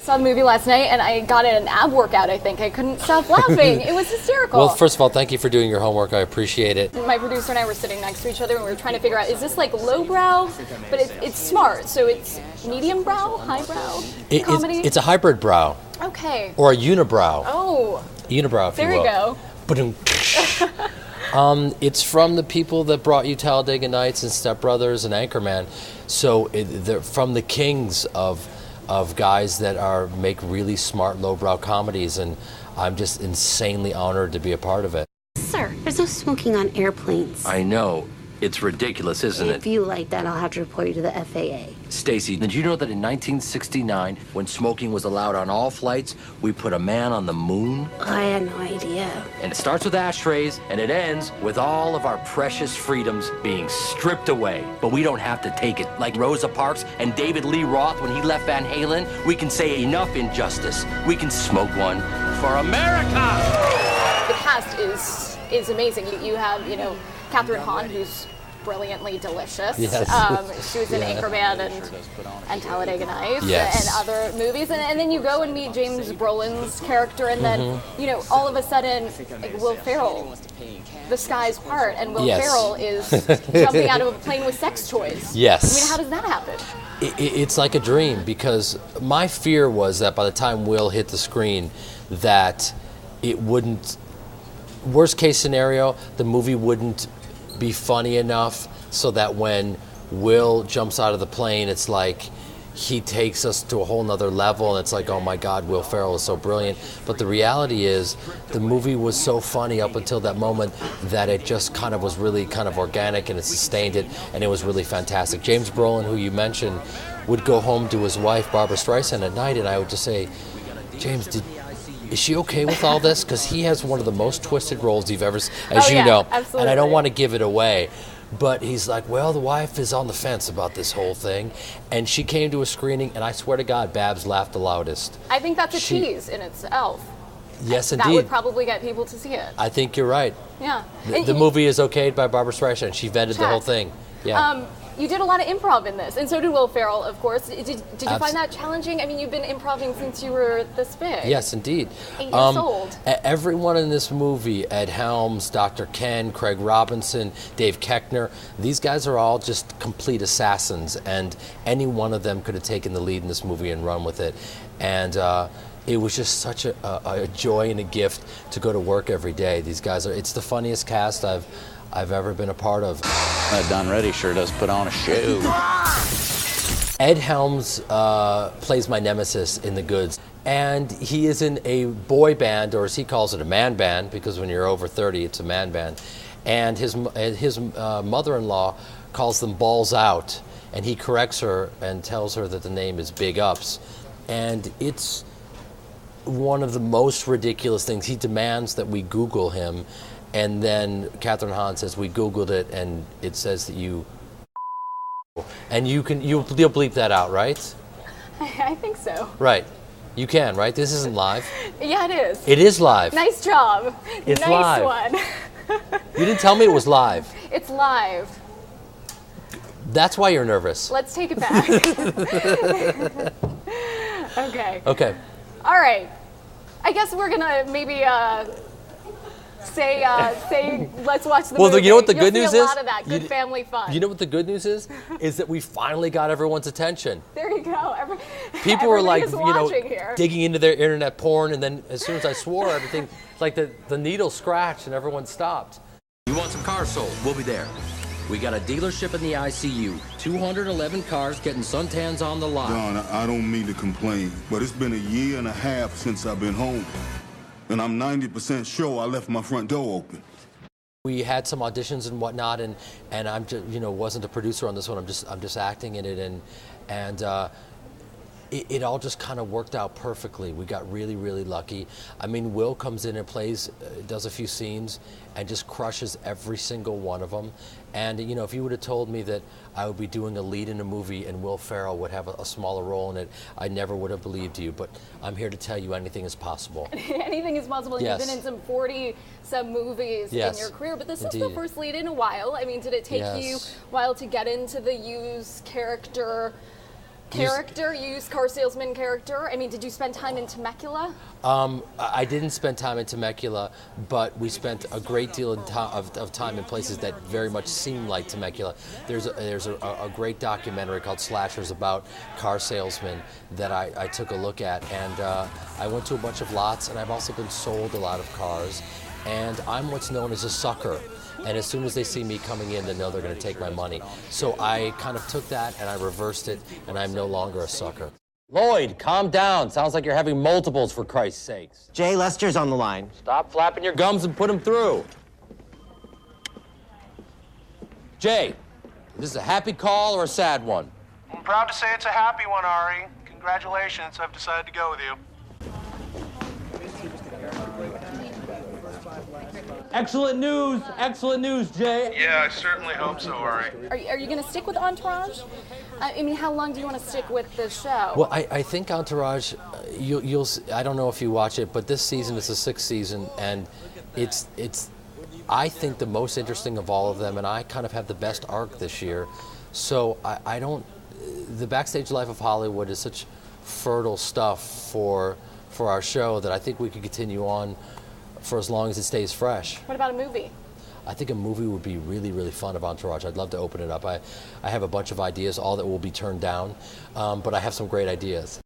saw the movie last night, and I got an ab workout, I think. I couldn't stop laughing. It was hysterical. Well, first of all, thank you for doing your homework. I appreciate it. My producer and I were sitting next to each other, and we were trying to figure out, is this like lowbrow? But it's smart, so it's medium brow, highbrow comedy? It's a hybrid brow. Okay. Or a unibrow. Oh. Unibrow, if there you will. There you go. It's from the people that brought you Talladega Nights and Step Brothers and Anchorman. So they're from the kings of guys that make really smart lowbrow comedies, and I'm just insanely honored to be a part of it. Sir, there's no smoking on airplanes. I know. It's ridiculous, isn't it? If you like that, I'll have to report you to the FAA. Stacy, did you know that in 1969, when smoking was allowed on all flights, we put a man on the moon? I had no idea. And it starts with ashtrays, and it ends with all of our precious freedoms being stripped away. But we don't have to take it. Like Rosa Parks and David Lee Roth when he left Van Halen, we can say enough injustice. We can smoke one for America! The cast is amazing. You have, Catherine Hahn, who's brilliantly delicious. Yes. She was in Anchorman and Talladega Nights yes. and other movies. And then you go and meet James Brolin's character, and then, all of a sudden, Will Ferrell, the sky's part, and Will yes. Ferrell is jumping out of a plane with sex toys. Yes. I mean, how does that happen? It's like a dream, because my fear was that by the time Will hit the screen, that it wouldn't, worst case scenario, the movie wouldn't be funny enough so that when Will jumps out of the plane, it's like he takes us to a whole nother level, and it's like, oh my God, Will Ferrell is so brilliant. But the reality is, the movie was so funny up until that moment that it just kind of was really kind of organic, and it sustained it, and it was really fantastic. James Brolin, who you mentioned, would go home to his wife, Barbara Streisand, at night, and I would just say, James, is she okay with all this? Because he has one of the most twisted roles you've ever seen, as you know. Absolutely. And I don't want to give it away. But he's like, well, the wife is on the fence about this whole thing. And she came to a screening, and I swear to God, Babs laughed the loudest. I think that's a tease in itself. Yes, indeed. That would probably get people to see it. I think you're right. Yeah. The movie is okayed by Barbara Streisand. She vetted the whole thing. Yeah. You did a lot of improv in this, and so did Will Ferrell, of course. Did you find that challenging? I mean, you've been improving since you were this big. Yes, indeed. 8 years old. Everyone in this movie, Ed Helms, Dr. Ken, Craig Robinson, Dave Koechner, these guys are all just complete assassins, and any one of them could have taken the lead in this movie and run with it. And it was just such a joy and a gift to go to work every day. These guys it's the funniest cast I've ever been a part of. That Don Reddy sure does put on a show. Ed Helms plays my nemesis in The Goods, and he is in a boy band, or as he calls it, a man band, because when you're over 30, it's a man band. And his mother-in-law calls them Balls Out, and he corrects her and tells her that the name is Big Ups. And it's one of the most ridiculous things. He demands that we Google him, and then Catherine Hahn says, we Googled it, and it says that you, and you'll bleep that out, right? I think so. Right. You can, right? This isn't live. Yeah, it is. It is live. Nice job. It's nice live. one. You didn't tell me it was live. It's live. That's why you're nervous. Let's take it back. Okay. Okay. All right. I guess we're gonna maybe say let's watch the movie. Well, you know what the You'll good see news a is? lot of that good family fun. You know what the good news is? Is that we finally got everyone's attention. There you go. People were like, here. digging into their internet porn, and then as soon as I swore, everything, like the needle scratched, and everyone stopped. You want some cars sold? We'll be there. We got a dealership in the ICU. 211 cars getting suntans on the lot. Don, I don't mean to complain, but it's been a year and a half since I've been home. And I'm 90% sure I left my front door open. We had some auditions and whatnot, and I'm just, wasn't a producer on this one. I'm just acting in it, and it all just kind of worked out perfectly. We got really, really lucky. I mean, Will comes in and plays, does a few scenes, and just crushes every single one of them. And if you would have told me that I would be doing a lead in a movie and Will Ferrell would have a smaller role in it, I never would have believed you. But I'm here to tell you anything is possible. Anything is possible. Yes. You've been in some 40-some movies in your career, but this is the first lead in a while. I mean, did it take you a while to get into the Hughes character character, you used car salesman character. I mean, did you spend time in Temecula? I didn't spend time in Temecula, but we spent a great deal of time in places that very much seem like Temecula. There's a great documentary called Slashers about car salesmen that I took a look at, and I went to a bunch of lots, and I've also been sold a lot of cars, and I'm what's known as a sucker. And as soon as they see me coming in, they know they're going to take my money. So I kind of took that and I reversed it, and I'm no longer a sucker. Lloyd, calm down. Sounds like you're having multiples, for Christ's sakes. Jay Lester's on the line. Stop flapping your gums and put him through. Jay, is this a happy call or a sad one? I'm proud to say it's a happy one, Ari. Congratulations, I've decided to go with you. Excellent news, Jay. Yeah, I certainly hope so, Ari. Are you going to stick with Entourage? I mean, how long do you want to stick with the show? Well, I think Entourage, you'll I don't know if you watch it, but this season is the 6th season, and it's I think the most interesting of all of them, and I kind of have the best arc this year. So I don't. The backstage life of Hollywood is such fertile stuff for our show that I think we could continue on for as long as it stays fresh. What about a movie? I think a movie would be really, really fun of Entourage. I'd love to open it up. I have a bunch of ideas, all that will be turned down, but I have some great ideas.